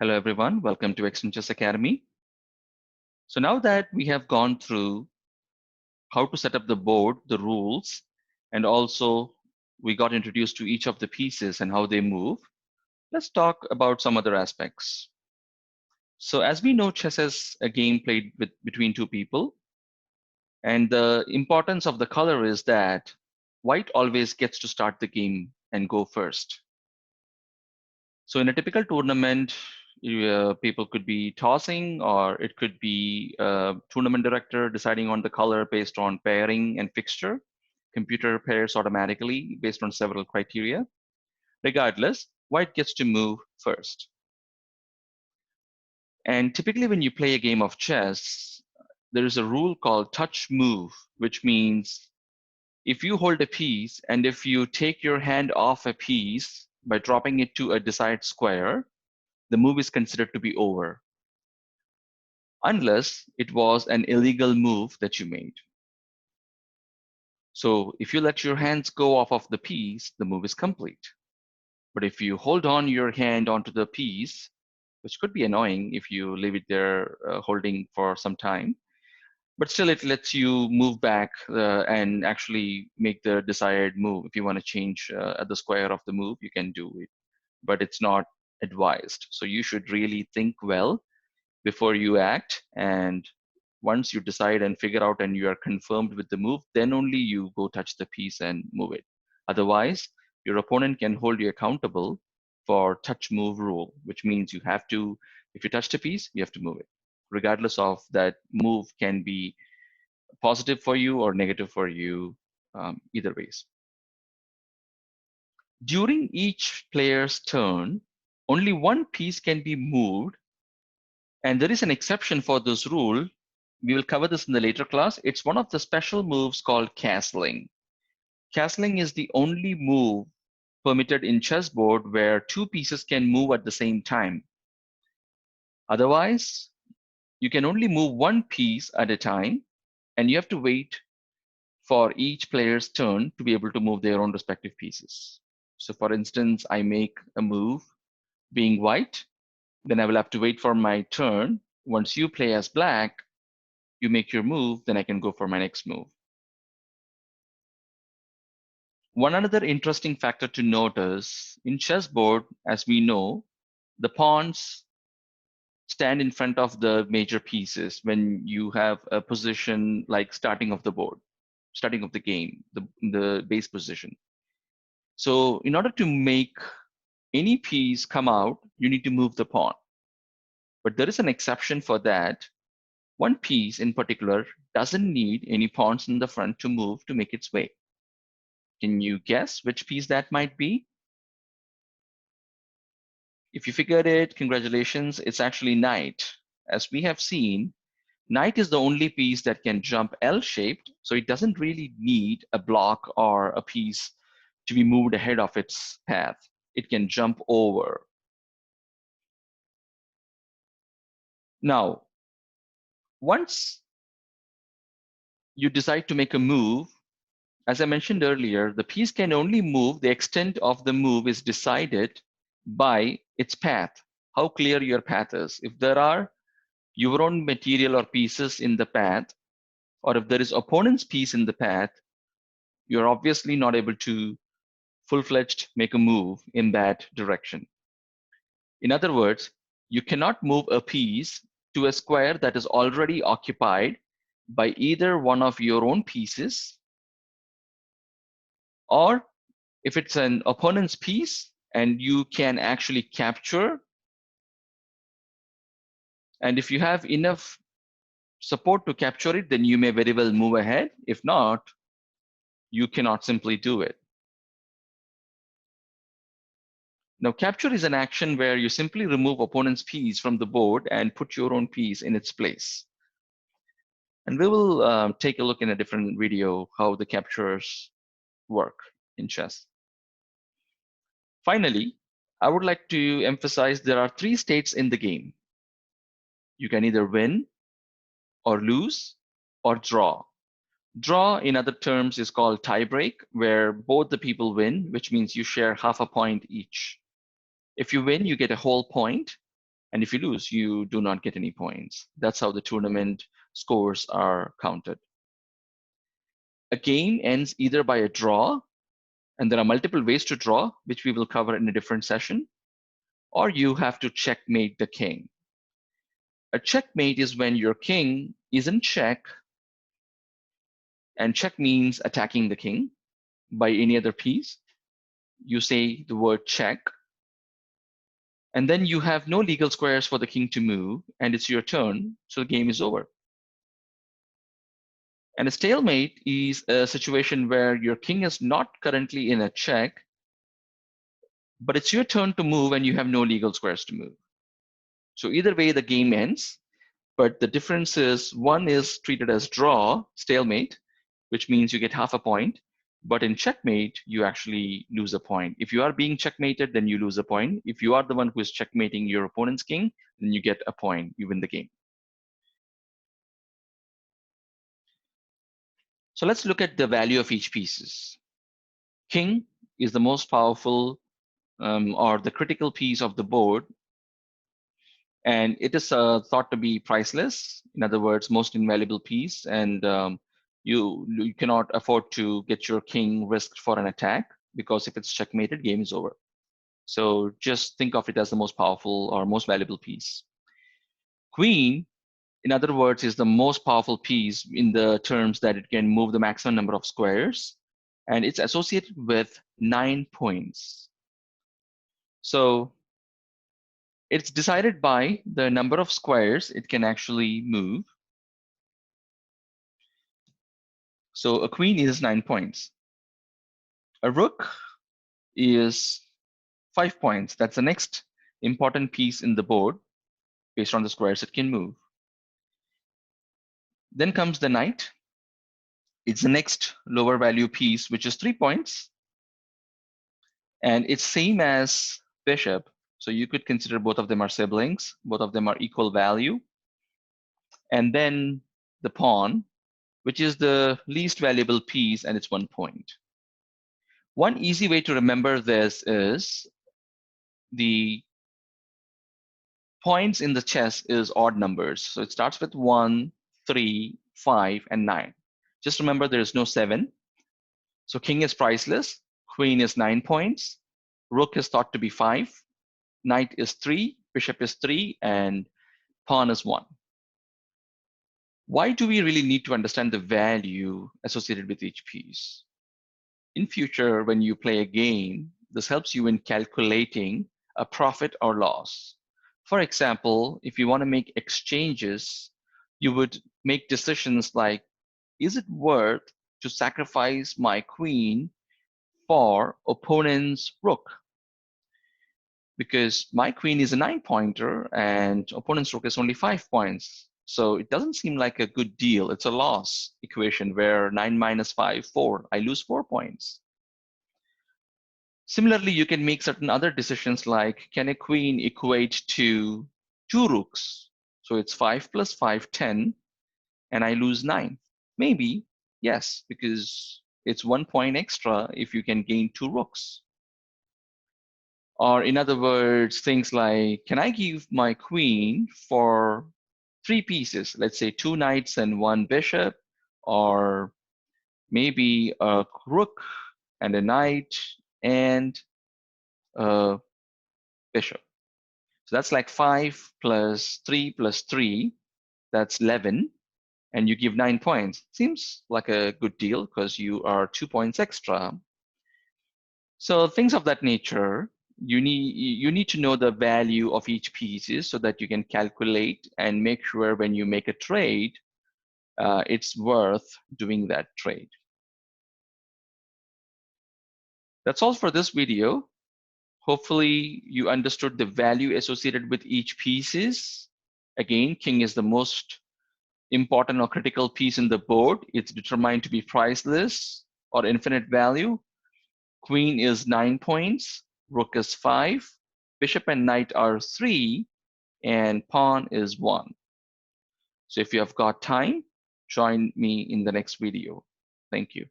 Hello, everyone. Welcome to Extreme Chess Academy. So now that we have gone through how to set up the board, the rules, and also we got introduced to each of the pieces and how they move, let's talk about some other aspects. So as we know, chess is a game played between two people. And the importance of the color is that white always gets to start the game and go first. So in a typical tournament, people could be tossing, or it could be a tournament director deciding on the color based on pairing and fixture. Computer pairs automatically based on several criteria. Regardless, white gets to move first. And typically when you play a game of chess, there is a rule called touch move, which means if you hold a piece and if you take your hand off a piece by dropping it to a desired square, the move is considered to be over, unless it was an illegal move that you made. So if you let your hands go off of the piece, the move is complete. But if you hold on your hand onto the piece, which could be annoying if you leave it there holding for some time, but still it lets you move back and actually make the desired move. If you want to change the square of the move, you can do it, but it's not advised. So you should really think well before you act, and once you decide and figure out and you are confirmed with the move, then only you go touch the piece and move it. Otherwise, your opponent can hold you accountable for touch move rule, which means you have to, if you touch the piece, you have to move it, regardless of that move can be positive for you or negative for you, either ways. During each player's turn, only one piece can be moved, and there is an exception for this rule. We will cover this in the later class. It's one of the special moves called castling. Castling is the only move permitted in chessboard where two pieces can move at the same time. Otherwise, you can only move one piece at a time, and you have to wait for each player's turn to be able to move their own respective pieces. So for instance, I make a move being white, then I will have to wait for my turn. Once you play as black, you make your move, then I can go for my next move. One another interesting factor to note is in chessboard, as we know, the pawns stand in front of the major pieces when you have a position like starting of the board, starting of the game, the base position. So in order to make any piece come out, you need to move the pawn. But there is an exception for that. One piece in particular doesn't need any pawns in the front to move to make its way. Can you guess which piece that might be? If you figured it, congratulations, it's actually knight. As we have seen, knight is the only piece that can jump L-shaped, so it doesn't really need a block or a piece to be moved ahead of its path. It can jump over. Now, once you decide to make a move, as I mentioned earlier, the piece can only move, the extent of the move is decided by its path, how clear your path is. If there are your own material or pieces in the path, or if there is opponent's piece in the path, you're obviously not able to full-fledged make a move in that direction. In other words, you cannot move a piece to a square that is already occupied by either one of your own pieces, or if it's an opponent's piece and you can actually capture, and if you have enough support to capture it, then you may very well move ahead. If not, you cannot simply do it. Now, capture is an action where you simply remove opponent's piece from the board and put your own piece in its place. And we will take a look in a different video how the captures work in chess. Finally, I would like to emphasize there are three states in the game. You can either win or lose or draw. Draw, in other terms, is called tiebreak, where both the people win, which means you share half a point each. If you win, you get a whole point. And if you lose, you do not get any points. That's how the tournament scores are counted. A game ends either by a draw, and there are multiple ways to draw, which we will cover in a different session, or you have to checkmate the king. A checkmate is when your king is in check, and check means attacking the king by any other piece. You say the word check, and then you have no legal squares for the king to move, and it's your turn, so the game is over. And a stalemate is a situation where your king is not currently in a check, but it's your turn to move and you have no legal squares to move. So either way, the game ends, but the difference is one is treated as draw, stalemate, which means you get half a point. But in checkmate, you actually lose a point. If you are being checkmated, then you lose a point. If you are the one who is checkmating your opponent's king, then you get a point, you win the game. So let's look at the value of each pieces. King is the most powerful or the critical piece of the board, and it is thought to be priceless. In other words, most invaluable piece, and you cannot afford to get your king risked for an attack, because if it's checkmated, game is over. So just think of it as the most powerful or most valuable piece. Queen, in other words, is the most powerful piece in the terms that it can move the maximum number of squares, and it's associated with 9 points. So it's decided by the number of squares it can actually move. So a queen is 9 points. A rook is 5 points. That's the next important piece in the board based on the squares it can move. Then comes the knight. It's the next lower value piece, which is 3 points. And it's same as bishop. So you could consider both of them are siblings. Both of them are equal value. And then the pawn, which is the least valuable piece, and it's 1 point. One easy way to remember this is the points in the chess is odd numbers. So it starts with 1, 3, 5, and 9. Just remember there is no 7. So king is priceless. Queen is 9 points. Rook is thought to be 5. Knight is 3. Bishop is 3. And pawn is 1. Why do we really need to understand the value associated with each piece? In future, when you play a game, this helps you in calculating a profit or loss. For example, if you want to make exchanges, you would make decisions like, is it worth to sacrifice my queen for opponent's rook? Because my queen is a 9-pointer and opponent's rook is only 5 points. So it doesn't seem like a good deal. It's a loss equation where 9 minus 5, 4. I lose 4 points. Similarly, you can make certain other decisions like, can a queen equate to 2 rooks? So it's 5 plus 5, 10, and I lose 9. Maybe, yes, because it's 1 point extra if you can gain 2 rooks. Or in other words, things like, can I give my queen for 3 pieces? Let's say 2 knights and 1 bishop, or maybe a rook and a knight and a bishop. So that's like 5 plus 3 plus 3, that's 11, and you give 9 points. Seems like a good deal because you are 2 points extra. So things of that nature, you need to know the value of each piece so that you can calculate and make sure when you make a trade, it's worth doing that trade. That's all for this video. Hopefully you understood the value associated with each pieces. Again, king is the most important or critical piece in the board. It's determined to be priceless or infinite value. Queen is 9 points, rook is 5, bishop and knight are 3, and pawn is 1. So if you have got time, join me in the next video. Thank you.